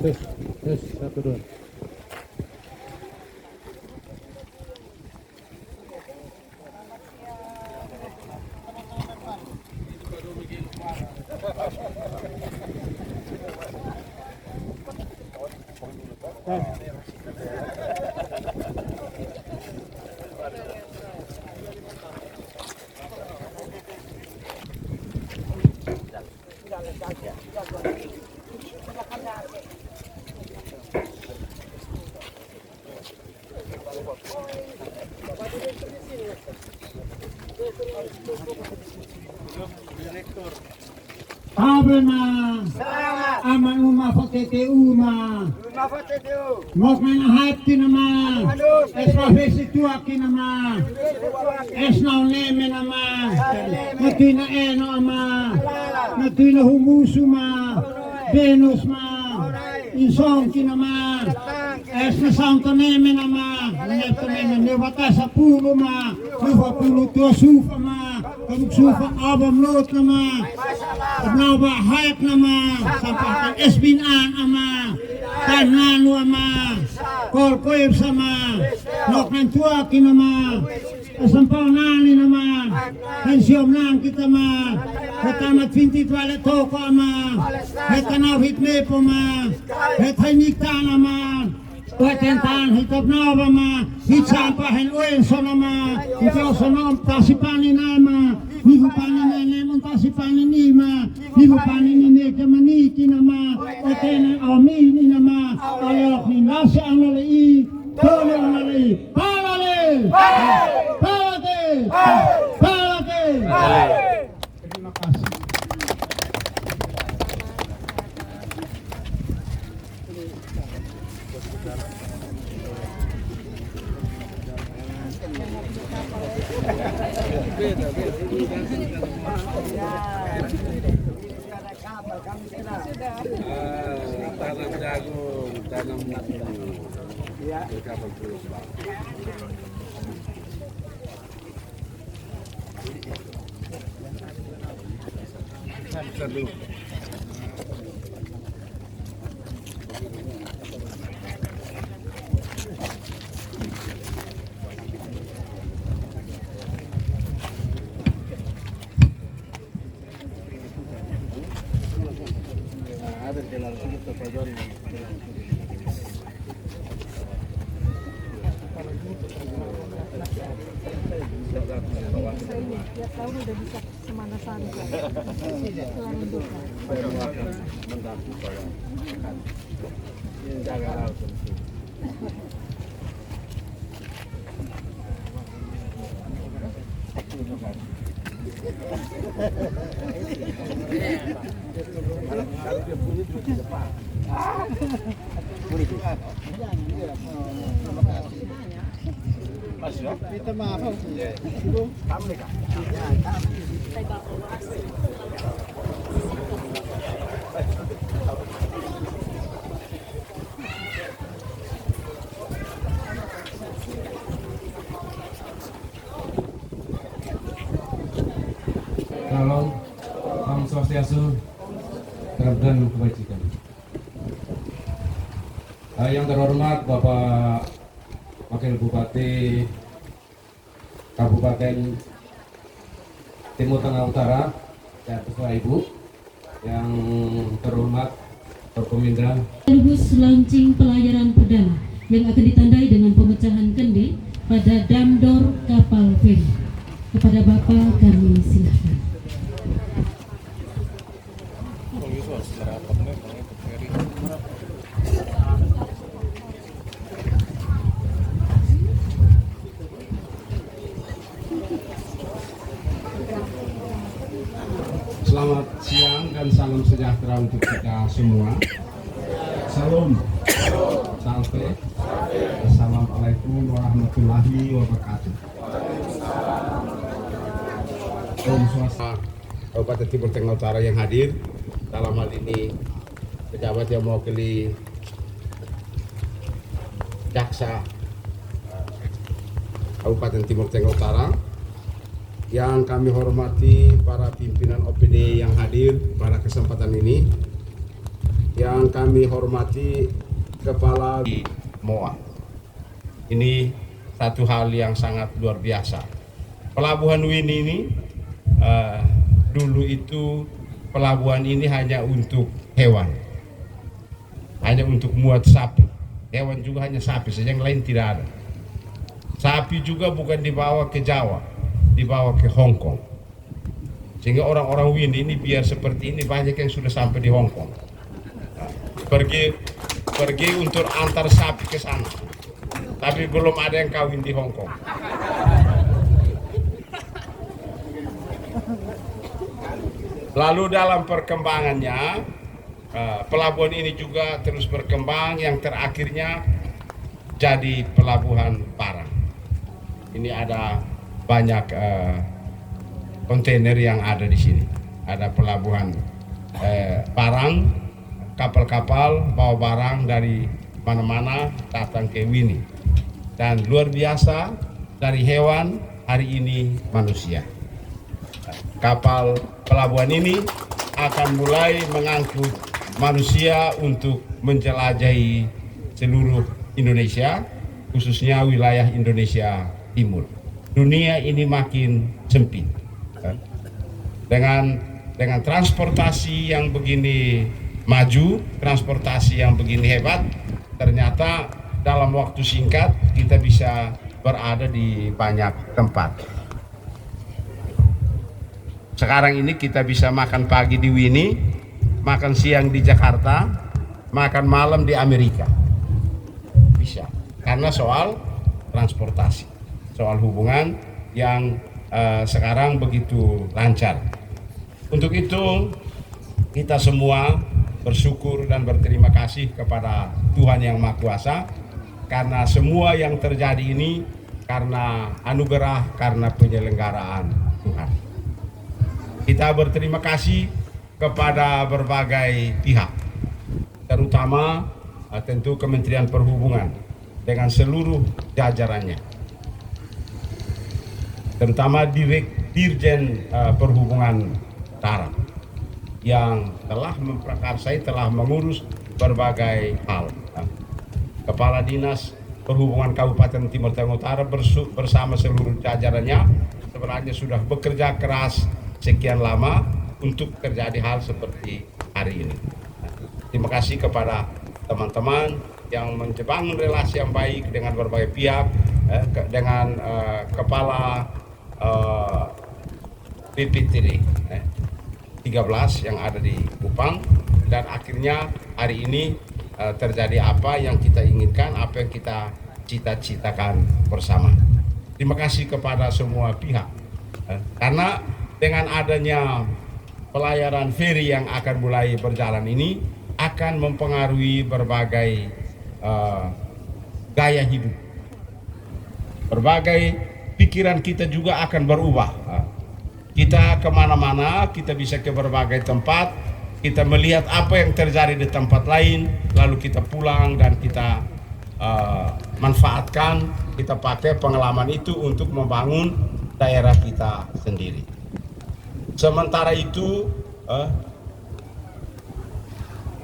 tes 1 2. Abema, aman uma fatete uma, mok mana hati nama, esprofesi tua kinama, esnau neme nama, natina eno ama, natina humusu ma, Venus ma, insong kinama, esna santa neme nama, neto neme nevata sa pulo ma, nufa pulo tua sufa ma, kabuk sufa abam lot nama. Nawa hayat nama sampai esbinan ama tananu ama kol koyeb sama nok nantua kinama sampau nani nama pensiom nang kita ma ketamat finti toilet toko ama hetanau hitme poma hetainikta nama Watentan hitap nawa ma hitsampa hen oen sonama hitau sonom tasipani nama nihu pani nene montasipani nima nihu pani nene kemaniki nama otene amini nama ayok ni nasi analei tole analei palale palate palate. Terima kasih. Tanam jagung, tanam kapal terus. Tiap tahun udah bisa semana saja. Jaga laut. Kita maaf. Salam, Om Swastiastu, dalam kebajikan. Yang terhormat Bapak Wakil Bupati Kabupaten Timur Tengah Utara dan Ketua Ibu, yang terhormat Forkominda. Sekaligus launching pelayaran perdana yang akan ditandai dengan pemecahan kendi pada Damdor kapal feri. Kepada Bapak kami silahkan. Selamat siang dan salam sejahtera untuk kita semua. Salam, salte, assalamualaikum warahmatullahi wabarakatuh. Om Swastiastu. Kabupaten Timur Tengah Utara yang hadir, dalam hal ini pejabat yang mewakili Jaksa Kabupaten Timur Tengah Utara, yang kami hormati para pimpinan OPD yang hadir pada kesempatan ini, yang kami hormati Kepala MOA. Ini satu hal yang sangat luar biasa. Pelabuhan Wini ini dulu itu pelabuhan ini hanya untuk hewan, hanya untuk muat sapi. Hewan juga hanya sapi saja, yang lain tidak ada. Sapi juga bukan dibawa ke Jawa, dibawa ke Hong Kong. Sehingga orang-orang Wini ini biar seperti ini banyak yang sudah sampai di Hong Kong. Pergi untuk antar sapi ke sana, tapi belum ada yang kawin di Hong Kong. Lalu dalam perkembangannya, pelabuhan ini juga terus berkembang, yang terakhirnya jadi pelabuhan Parang. Ini ada banyak kontainer yang ada di sini. Ada pelabuhan Parang, kapal-kapal bawa barang dari mana-mana datang ke Wini. Dan luar biasa, dari hewan hari ini manusia. Kapal pelabuhan ini akan mulai mengangkut manusia untuk menjelajahi seluruh Indonesia, khususnya wilayah Indonesia Timur. Dunia ini makin sempit. Dengan transportasi yang begini maju, transportasi yang begini hebat, ternyata dalam waktu singkat kita bisa berada di banyak tempat. Sekarang ini kita bisa makan pagi di Wini, makan siang di Jakarta, makan malam di Amerika. Bisa, karena soal transportasi, soal hubungan yang sekarang begitu lancar. Untuk itu kita semua bersyukur dan berterima kasih kepada Tuhan Yang Maha Kuasa, karena semua yang terjadi ini karena anugerah, karena penyelenggaraan Tuhan. Kita berterima kasih kepada berbagai pihak, terutama tentu Kementerian Perhubungan dengan seluruh jajarannya, terutama Dirjen Perhubungan Darat yang telah memprakarsai, telah mengurus berbagai hal. Kepala Dinas Perhubungan Kabupaten Timur Tengah Utara bersama seluruh jajarannya sebenarnya sudah bekerja keras sekian lama untuk terjadi hal seperti hari ini. Terima kasih kepada teman-teman yang membangun relasi yang baik dengan berbagai pihak, dengan Kepala BPTD 13 yang ada di Kupang, dan akhirnya hari ini terjadi apa yang kita inginkan, apa yang kita cita-citakan bersama. Terima kasih kepada semua pihak, karena dengan adanya pelayaran feri yang akan mulai berjalan ini akan mempengaruhi berbagai gaya hidup. Berbagai pikiran kita juga akan berubah. Kita kemana-mana, kita bisa ke berbagai tempat, kita melihat apa yang terjadi di tempat lain, lalu kita pulang dan kita manfaatkan, kita pakai pengalaman itu untuk membangun daerah kita sendiri. Sementara itu,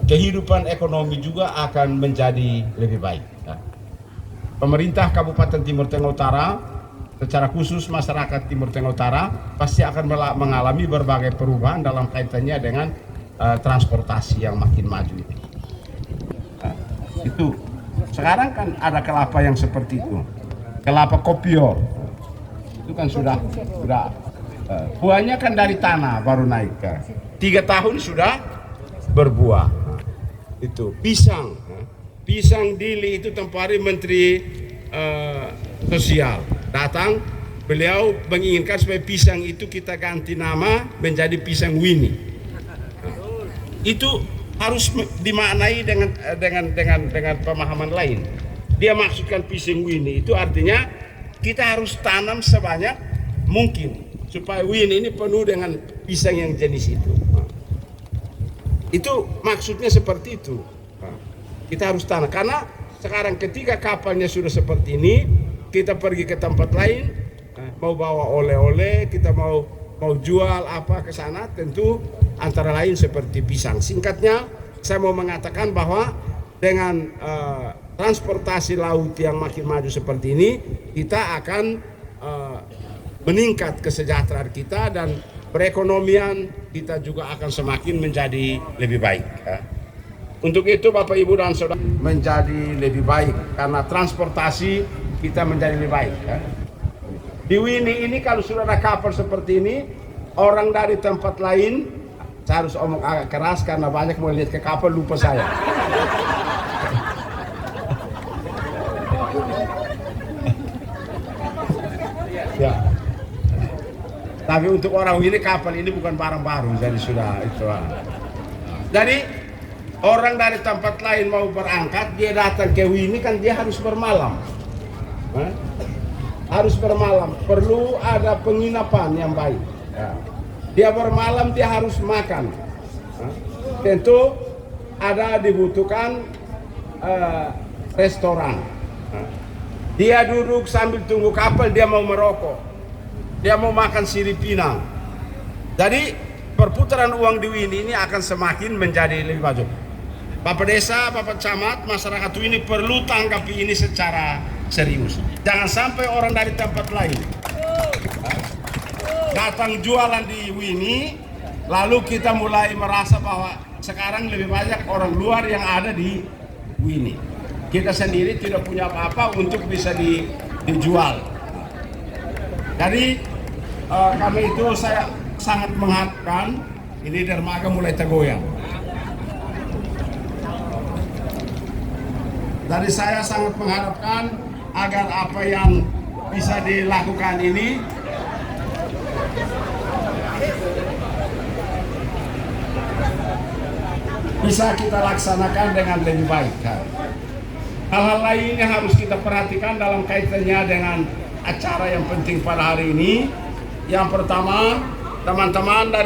kehidupan ekonomi juga akan menjadi lebih baik. Pemerintah Kabupaten Timur Tengah Utara, secara khusus masyarakat Timur Tengah Utara, pasti akan mengalami berbagai perubahan dalam kaitannya dengan transportasi yang makin maju itu. Itu sekarang kan ada kelapa yang seperti itu, kelapa kopior, itu kan sudah buahnya kan dari tanah baru naik, 3 tahun sudah berbuah. Itu pisang dili itu tempoh hari Menteri Sosial datang, beliau menginginkan supaya pisang itu kita ganti nama menjadi pisang Wini. Itu harus dimaknai dengan pemahaman lain. Dia maksudkan pisang Wini itu artinya kita harus tanam sebanyak mungkin supaya Wini ini penuh dengan pisang yang jenis itu. Itu maksudnya seperti itu. Kita harus tanam, karena sekarang ketika kapalnya sudah seperti ini, kita pergi ke tempat lain, mau bawa oleh-oleh, kita mau jual apa ke sana, tentu antara lain seperti pisang. Singkatnya, saya mau mengatakan bahwa dengan transportasi laut yang makin maju seperti ini, kita akan meningkat kesejahteraan kita dan perekonomian kita juga akan semakin menjadi lebih baik. Untuk itu Bapak Ibu dan Saudara, menjadi lebih baik karena transportasi kita menjadi lebih baik. Di Wini ini kalau sudah ada kapal seperti ini, orang dari tempat lain, saya harus omong agak keras karena banyak mau lihat ke kapal lupa saya. Ya. Tapi untuk orang ini kapal ini bukan barang baru, jadi sudah itu. Jadi orang dari tempat lain mau berangkat, dia datang ke Wini kan dia harus bermalam. Harus bermalam, perlu ada penginapan yang baik. Dia bermalam, dia harus makan. Tentu ada dibutuhkan restoran. Dia duduk sambil tunggu kapal, dia mau merokok, dia mau makan sirip pinang. Jadi perputaran uang di Wini ini akan semakin menjadi lebih maju. Bapak Desa, Bapak Camat, masyarakat ini perlu tanggapi ini secara serius. Jangan sampai orang dari tempat lain datang jualan di Wini, lalu kita mulai merasa bahwa sekarang lebih banyak orang luar yang ada di Wini. Kita sendiri tidak punya apa-apa untuk bisa dijual. Jadi kami itu saya sangat mengharapkan ini dermaga mulai tergoyang. Jadi saya sangat mengharapkan agar apa yang bisa dilakukan ini bisa kita laksanakan dengan lebih baik. Hal-hal lain yang harus kita perhatikan dalam kaitannya dengan acara yang penting pada hari ini. Yang pertama, teman-teman dari